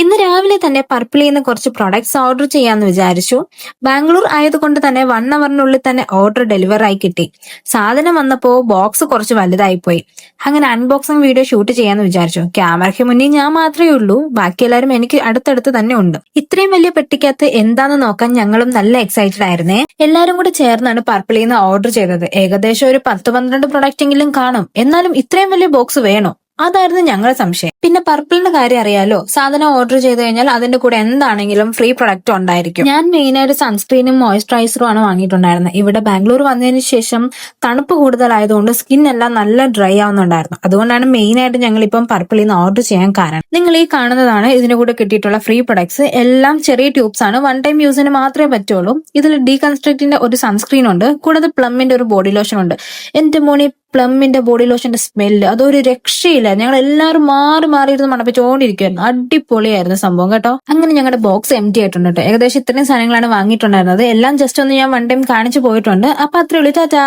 ഇന്ന് രാവിലെ തന്നെ പർപ്പിളിൽ നിന്ന് കുറച്ച് പ്രൊഡക്ട്സ് ഓർഡർ ചെയ്യാന്ന് വിചാരിച്ചു. ബാംഗ്ലൂർ ആയതുകൊണ്ട് തന്നെ 1 അവറിനുള്ളിൽ തന്നെ ഓർഡർ ഡെലിവർ ആയി കിട്ടി. സാധനം വന്നപ്പോ ബോക്സ് കുറച്ച് വലുതായി പോയി. അങ്ങനെ അൺബോക്സിംഗ് വീഡിയോ ഷൂട്ട് ചെയ്യാന്ന് വിചാരിച്ചു. ക്യാമറയ്ക്ക് മുന്നിൽ ഞാൻ മാത്രമേ ഉള്ളൂ, ബാക്കി എല്ലാവരും എനിക്ക് അടുത്തടുത്ത് തന്നെ ഉണ്ട്. ഇത്രയും വലിയ പെട്ടിക്കകത്ത് എന്താന്ന് നോക്കാൻ ഞങ്ങളും നല്ല എക്സൈറ്റഡ് ആയിരുന്നേ. എല്ലാരും കൂടെ ചേർന്നാണ് പർപ്പിളിൽ നിന്ന് ഓർഡർ ചെയ്തത്. ഏകദേശം ഒരു 10-12 പ്രൊഡക്റ്റ് എങ്കിലും കാണും. എന്നാലും ഇത്രയും വലിയ ബോക്സ് വേണോ? അതായിരുന്നു ഞങ്ങളുടെ സംശയം. പിന്നെ പർപ്പിളിന്റെ കാര്യം അറിയാലോ, സാധനം ഓർഡർ ചെയ്ത് കഴിഞ്ഞാൽ അതിന്റെ കൂടെ എന്താണെങ്കിലും ഫ്രീ പ്രൊഡക്റ്റ് ഉണ്ടായിരിക്കും. ഞാൻ മെയിനായിട്ട് സൺസ്ക്രീനും മോയ്സ്ചറൈസറും ആണ് വാങ്ങിയിട്ടുണ്ടായിരുന്നത്. ഇവിടെ ബാംഗ്ലൂർ വന്നതിന് ശേഷം തണുപ്പ് കൂടുതലായതുകൊണ്ട് സ്കിൻ എല്ലാം നല്ല ഡ്രൈ ആവുന്നുണ്ടായിരുന്നു. അതുകൊണ്ടാണ് മെയിനായിട്ട് ഞങ്ങൾ ഇപ്പം പർപ്പിളിൽ നിന്ന് ഓർഡർ ചെയ്യാൻ കാരണം. നിങ്ങൾ ഈ കാണുന്നതാണ് ഇതിന്റെ കൂടെ കിട്ടിയിട്ടുള്ള ഫ്രീ പ്രൊഡക്ട്സ്. എല്ലാം ചെറിയ ട്യൂബ്സ് ആണ്, 1 ടൈം യൂസിന് മാത്രമേ പറ്റുള്ളൂ. ഇതിൽ ഡീകൺസ്ട്രക്റ്റിന്റെ ഒരു സൺസ്ക്രീൻ ഉണ്ട്, കൂടാതെ പ്ലമ്മിന്റെ ഒരു ബോഡി ലോഷൻ ഉണ്ട്. എന്റെ മോണി, പ്ലമ്മിന്റെ ബോഡി ലോഷന്റെ സ്മെല്ല് അതൊരു രക്ഷയില്ല. ഞങ്ങൾ എല്ലാവരും മാറി മാറിയിരുന്ന് മണപ്പിച്ചുകൊണ്ടിരിക്കുവായിരുന്നു. അടിപൊളിയായിരുന്നു സംഭവം കേട്ടോ. അങ്ങനെ ഞങ്ങളുടെ ബോക്സ് എംറ്റി ആയിട്ടുണ്ട് കേട്ടോ. ഏകദേശം ഇത്രയും സാധനങ്ങളാണ് വാങ്ങിയിട്ടുണ്ടായിരുന്നത്. എല്ലാം ജസ്റ്റ് ഒന്ന് ഞാൻ 1 ടൈം കാണിച്ചു പോയിട്ടുണ്ട്. അപ്പൊ അത്രേ ഉള്ളൂ. ടാറ്റാ.